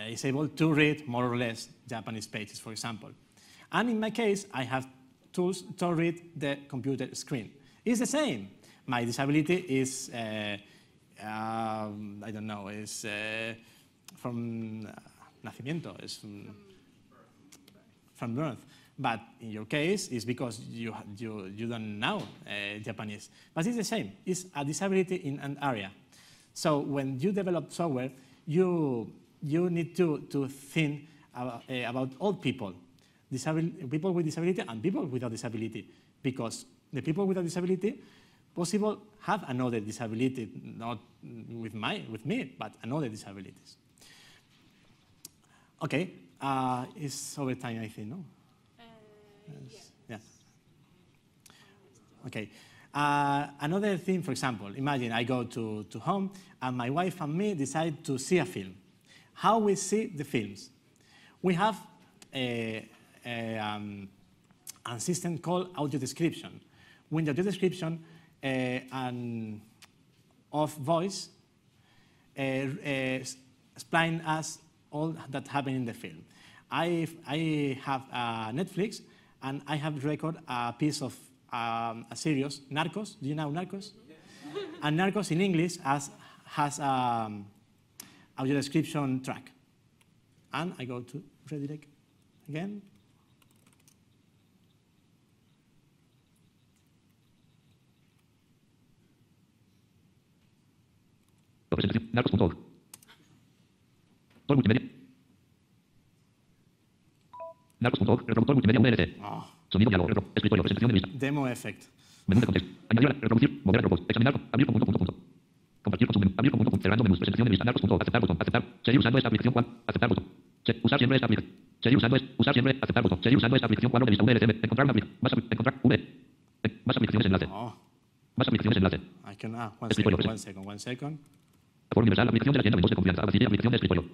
is able to read more or less Japanese pages, for example. And in my case, I have tools to read the computer screen. It's the same. My disability is, I don't know, is from nacimiento, is from birth. But in your case, it's because you don't know Japanese. But it's the same. It's a disability in an area. So when you develop software, you need to think about all people, people with disability and people without disability, because the people with a disability possible have another disability, not with me, but another disabilities. Okay, it's over time, I think, no? Yes. Yeah. Okay. Another thing, for example, imagine I go to home and my wife and me decide to see a film. How we see the films? We have a system called audio description. When the audio description and of voice explain us all that happened in the film. I have Netflix, and I have recorded a piece of a series, Narcos. Do you know Narcos? And Narcos in English has audio description track. And I go to redirect again. Narcos.org. Todo multimedia. Narcos.org. Reproductor multimedia VLC. Sonido diálogo. Escritorio. Presentación de vista. Demo effect. Menú de contexto. Añadir. Reproducir. Mover. Reproducir. Examinar. Abrir con punto. Compartir con su menú. Abrir con punto. Cerrando menús. Presentación de vista. Narcos.org. Aceptar botón. Aceptar. Seguir usando esta aplicación. Juan. Aceptar botón. Usar siempre esta aplicación. Seguir usando usar siempre. Aceptar botón. Seguir usando esta aplicación. Cuadro de vista. VLC. Encontrar una aplicación. Encontrar. Más aplicaciones enlace. Más aplicaciones enlace. I can, one second. Foro universal, aplicación de la tienda, Windows de confianza, Audacity, aplicación de escritorio.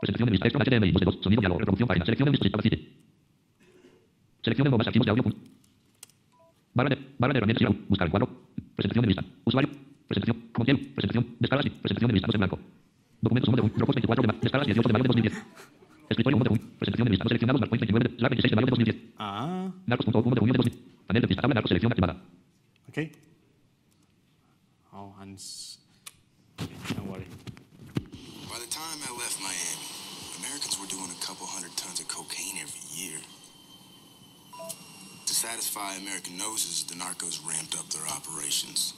Presentación de vista, extra HDMI, 2, sonido diálogo, reproducción página, selección de dispositivos, Audacity. Selección de nuevos archivos de audio. Barra de herramientas y buscar el cuadro. Presentación de vista. Usuario. Presentación. Como cielo. Presentación. Descargas y presentación de vista. No en blanco. Documentos 1 de 1. Dropbox 24 de descargas 18 de mayo de 2010. Escritorio 1 de 1. Presentación de vista. No seleccionados. Marcoin 29 de 26 de mayo de 2010. Narcos.1 de junio de 2010. Panel de vista. Tabla Narcos. Selección activada. Okay. Oh, and don't worry. By the time I left Miami, Americans were doing a couple 100 tons of cocaine every year. To satisfy American noses, the narcos ramped up their operations.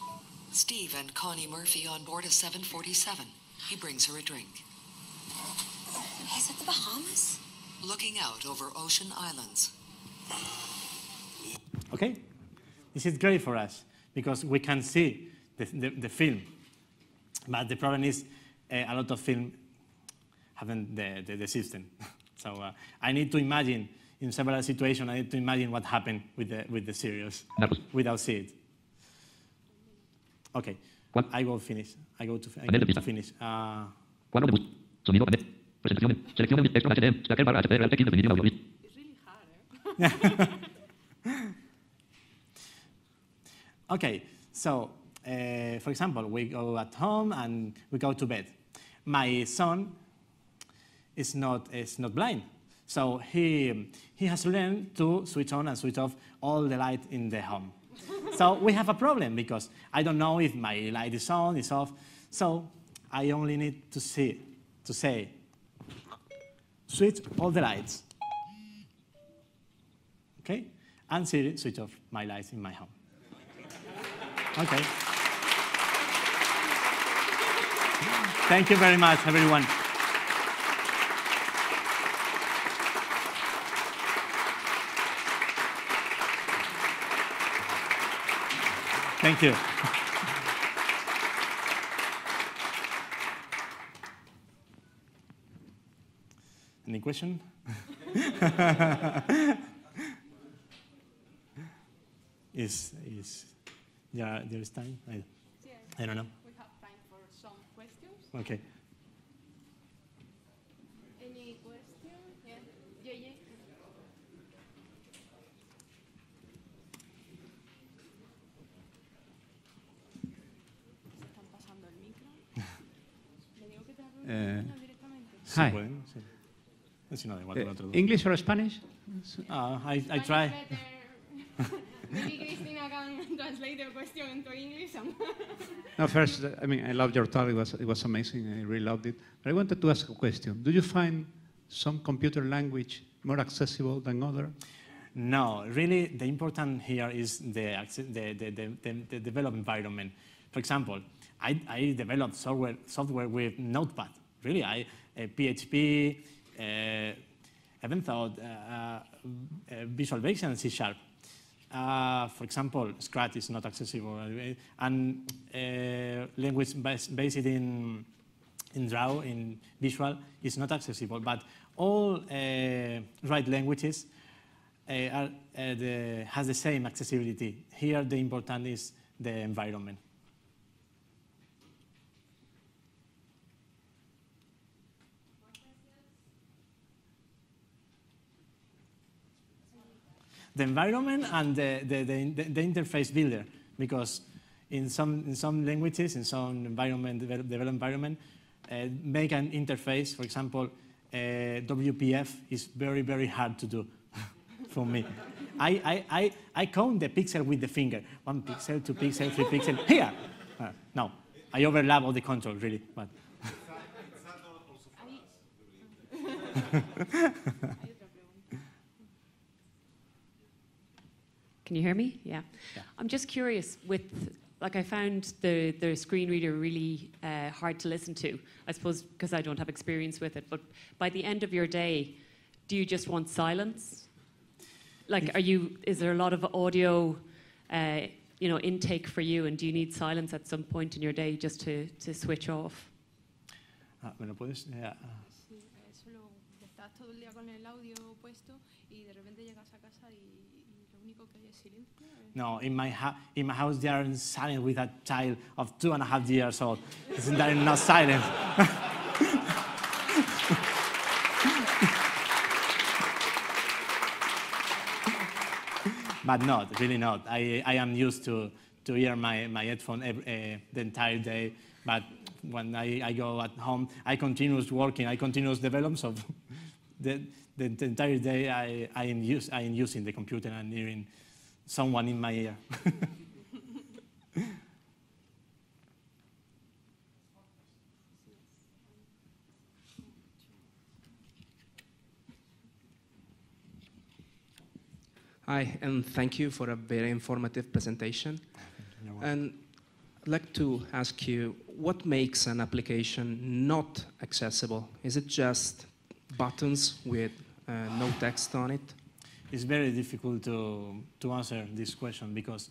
Steve and Connie Murphy on board a 747. He brings her a drink. Is it the Bahamas? Looking out over ocean islands. Okay. This is great for us because we can see the film. But the problem is a lot of film haven't the system. So I need to imagine in several situations. I need to imagine what happened with the series without seeing it. Okay, I will finish. I go to finish. Cuadro de bus. Sonido panel. Presentación. Selección de texto HDMI. Slacker barra HTML text definitiva audio. It's really hard, Okay, so. For example, we go at home and we go to bed. My son is not blind, so he has learned to switch on and switch off all the light in the home. So we have a problem because I don't know if my light is on, is off. So I only need to say, switch all the lights. Okay, and Siri switch off my lights in my home. Okay. Thank you very much, everyone. Thank you. Any question? Yeah, there is time? I don't know. We have time for some questions. Okay. Any question? Yeah. Yeah. ¿Están pasando el micro? Le digo que te abro directamente. Hi. English or Spanish? I try. Maybe Cristina can translate the question into English. No, first, I mean, I loved your talk. It was amazing. I really loved it. But I wanted to ask a question. Do you find some computer language more accessible than other? No, really, the important here is the developed environment. For example, I developed software with Notepad. Really, PHP, even thought Visual Basic and C#. For example, Scratch is not accessible, and language based in Draw, in Visual, is not accessible. But all right languages has the same accessibility. Here, the important is the environment. The environment and the interface builder, because in some languages, in some developed environment, make an interface. For example, WPF is very, very hard to do for me. I count the pixel with the finger. 1 pixel, 2 pixel, 3 pixel. Here. No, I overlap all the control really, but. Can you hear me? Yeah. I'm just curious like I found the screen reader really hard to listen to, I suppose because I don't have experience with it, but by the end of your day, do you just want silence? Like, is there a lot of audio, intake for you, and do you need silence at some point in your day just to switch off? ¿Me lo puedes? Sí, solo estás todo el día con el audio puesto y de repente llegas a casa y lo único que hay es silencio. No, in my house they are silent with a child of 2.5 years old. Isn't that not silent? But not, really not. I am used to hear my headphone the entire day, but when I go at home, I continue working, I continue developing, so the entire day I am using the computer and hearing someone in my ear. Hi, and thank you for a very informative presentation. And I'd like to ask you, what makes an application not accessible? Is it just buttons with no text on it? It's very difficult to answer this question because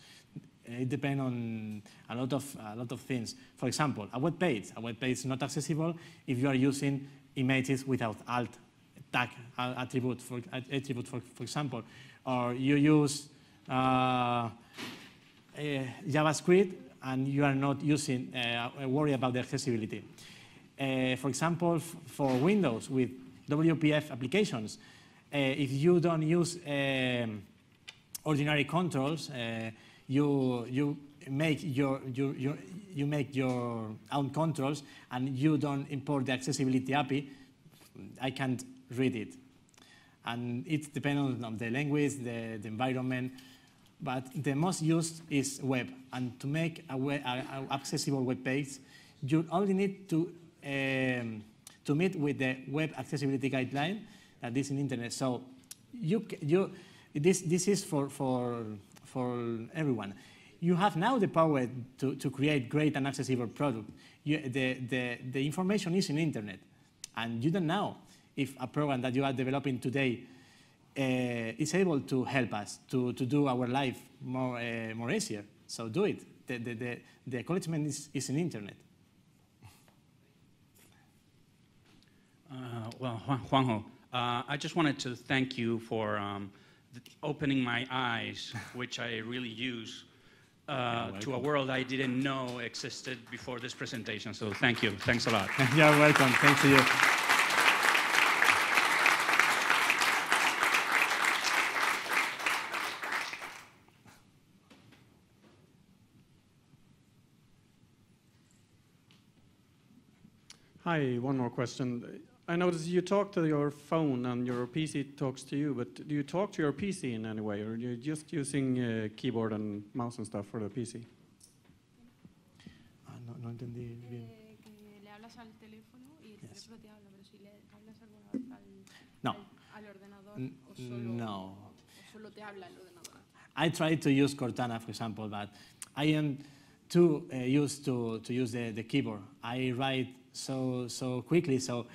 it depends on a lot of things. For example, a web page is not accessible if you are using images without alt tag attribute, for example, or you use JavaScript and you are not using worry about the accessibility. For example, for Windows with WPF applications, if you don't use ordinary controls, you make your own controls, and you don't import the accessibility API, I can't read it. And it depends on the language, the environment, but the most used is web. And to make a accessible web page, you only need to meet with the web accessibility guideline that is in internet. So this is for everyone. You have now the power to create great and accessible product. The information is in internet, and you don't know if a program that you are developing today is able to help us to do our life more easier. So do it. The acknowledgement is in internet. Well, Juanjo, I just wanted to thank you for opening my eyes, which I really use, to a world I didn't know existed before this presentation. So thank you. Thanks a lot. You're welcome. Thanks to you. Hi, one more question. I noticed you talk to your phone and your PC talks to you, but do you talk to your PC in any way, or are you just using keyboard and mouse and stuff for the PC? No entendí bien. Que le hablas al teléfono y el teléfono te habla, pero si le hablas alguna vez No. al ordenador No. o solo te habla el ordenador. I try to use Cortana, for example, but I am too used to use the keyboard. I write so quickly, so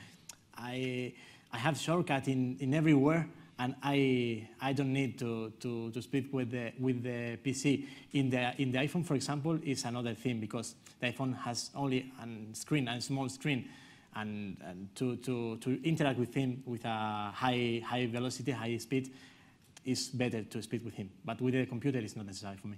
I have shortcut in everywhere, and I don't need to speak with the PC. In the iPhone, for example, is another thing, because the iPhone has only a small screen, and to interact with him with a high velocity, high speed, is better to speak with him. But with the computer, it's not necessary for me.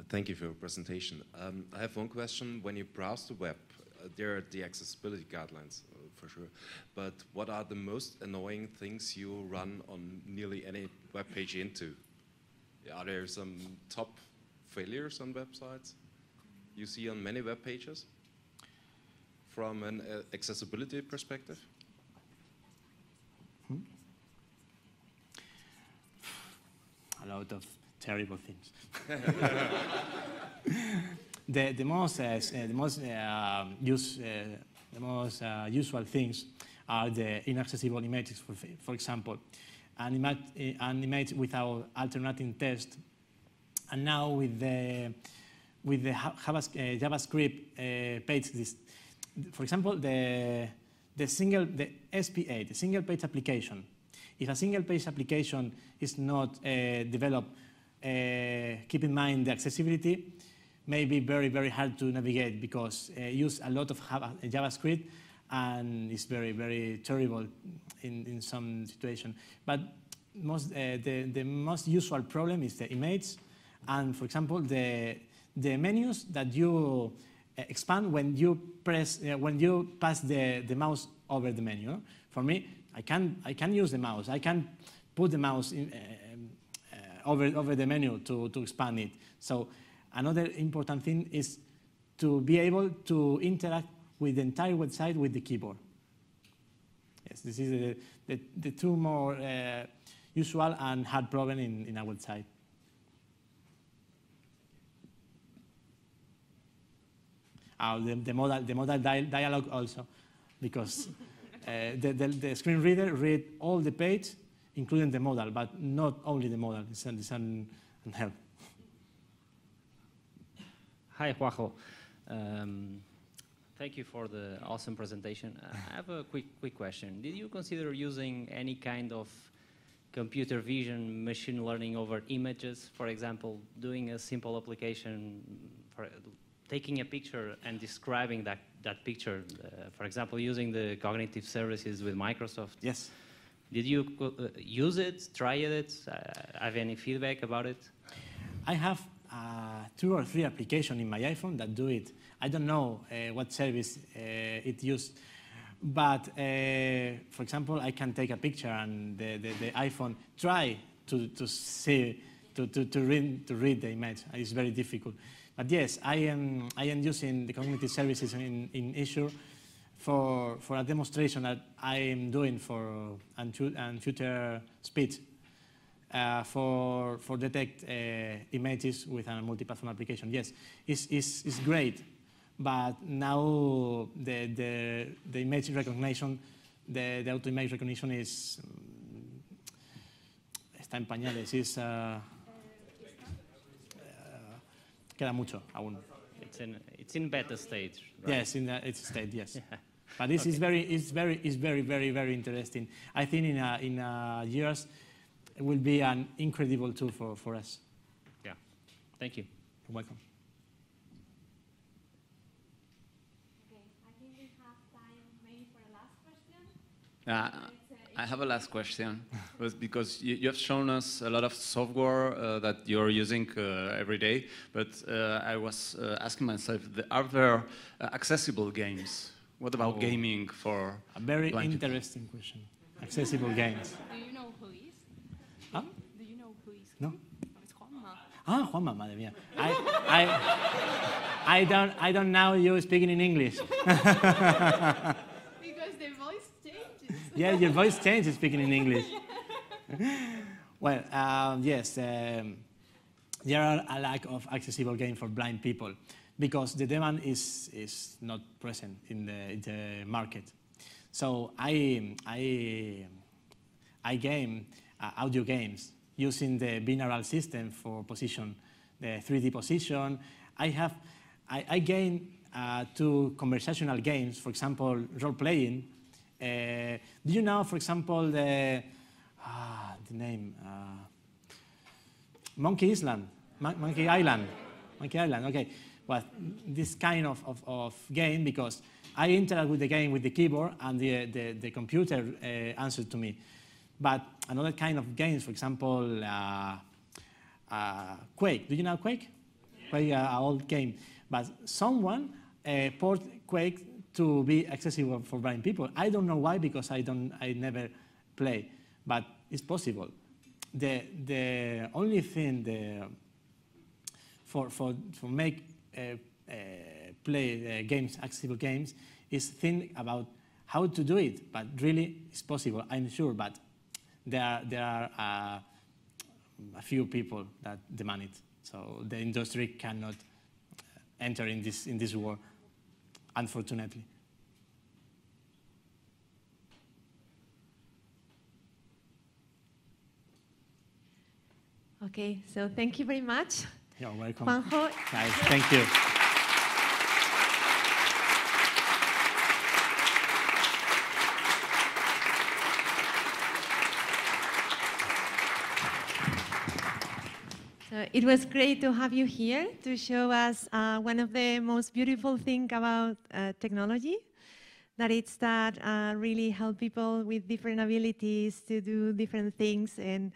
Thank you for your presentation. I have one question. When you browse the web, there are the accessibility guidelines, for sure. But what are the most annoying things you run on nearly any web page into? Are there some top failures on websites you see on many web pages from an accessibility perspective? A lot of terrible things. the most usual things are the inaccessible images, for example, an image without alternating text, and now with the JavaScript page, for example, the SPA, the single page application. If a single page application is not developed, keep in mind the accessibility may be very, very hard to navigate, because use a lot of JavaScript, and it's very, very terrible in some situation. But the most usual problem is the image, and for example, the menus that you expand when you pass the mouse over the menu. For me, I can use the mouse. I can put the mouse over the menu to expand it. So another important thing is to be able to interact with the entire website with the keyboard. Yes, this is the two more usual and hard problem in our website. The modal dialogue also, because the screen reader read all the page, including the modal, but not only the modal. It's an help. Hi, Juanjo. Thank you for the awesome presentation. I have a quick question. Did you consider using any kind of computer vision, machine learning over images? For example, doing a simple application for taking a picture and describing that picture, for example, using the cognitive services with Microsoft. Yes. Did you use it, try it, have any feedback about it? I have 2 or 3 applications in my iPhone that do it. I don't know what service it used, but for example, I can take a picture and the iPhone try to read the image. It's very difficult. But yes, I am using the cognitive services in Azure for a demonstration that I am doing for future speech for detect images with a multi-platform application. Yes, it's great, but now the image recognition, the auto image recognition is está en pañales. Queda mucho aún. It's in beta stage, right? Yes, in its state, yes. Yeah. But this is very interesting. I think in years it will be an incredible tool for us. Yeah. Thank you. You're welcome. Okay, I think we have time maybe for a last question. I have a last question, was because you have shown us a lot of software that you're using every day, but I was asking myself, are there accessible games? What about gaming for a very blind people? interesting question. Accessible games. Do you know who is? Huh? Do you know who is? No. It's Juanma. Ah, Juanma, madre mía. I don't know you speaking in English. Because the voice changes. Yeah, your voice changes speaking in English. Well, yes, there are a lack of accessible games for blind people because the demand is not present in the market. So I game audio games using the binaural system for position, the 3D position. I game 2 conversational games, for example, role-playing. Do you know, for example, the name? Monkey Island, Monkey Island, okay. Well, this kind of game, because I interact with the game with the keyboard and the computer answers to me. But another kind of games, for example, Quake. Do you know Quake? Quake, an old game. But someone port Quake to be accessible for blind people. I don't know why, because I never play, but it's possible. The only thing for make play games, accessible games, is think about how to do it. But really, it's possible, I'm sure. But there are a few people that demand it. So the industry cannot enter in this world, unfortunately. Okay, so thank you very much. You're welcome. Juanjo. Guys, thank you. So it was great to have you here to show us one of the most beautiful things about technology, that it's that really help people with different abilities to do different things, and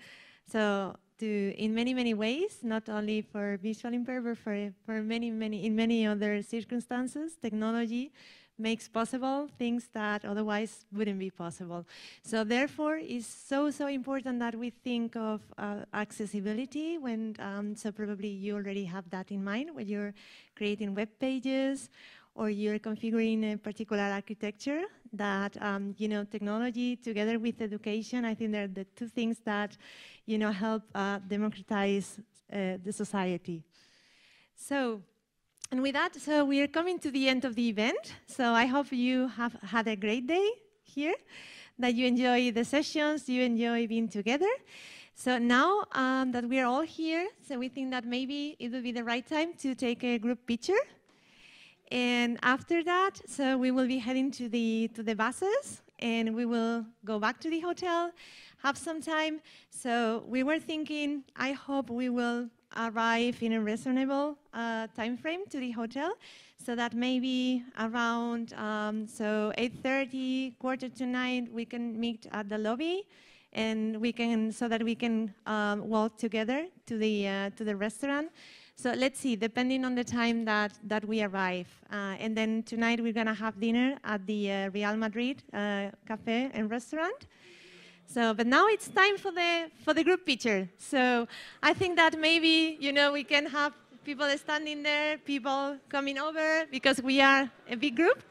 so in many ways, not only for visual impaired, but for many other circumstances, technology makes possible things that otherwise wouldn't be possible. So therefore, it's so important that we think of accessibility when, so probably you already have that in mind when you're creating web pages or you're configuring a particular architecture, that technology together with education, I think they're the 2 things that help democratize the society. So, and with that, so we are coming to the end of the event. So I hope you have had a great day here, that you enjoy the sessions, you enjoy being together. So now that we are all here, so we think that maybe it would be the right time to take a group picture. And after that, so we will be heading to the buses, and we will go back to the hotel, have some time. So we were thinking, I hope we will arrive in a reasonable time frame to the hotel, so that maybe around 8:30, 8:45, we can meet at the lobby, and so that we can walk together to the restaurant. So let's see, depending on the time that we arrive. And then tonight we're gonna have dinner at the Real Madrid cafe and restaurant. So, but now it's time for the group picture. So I think that maybe, we can have people standing there, people coming over, because we are a big group.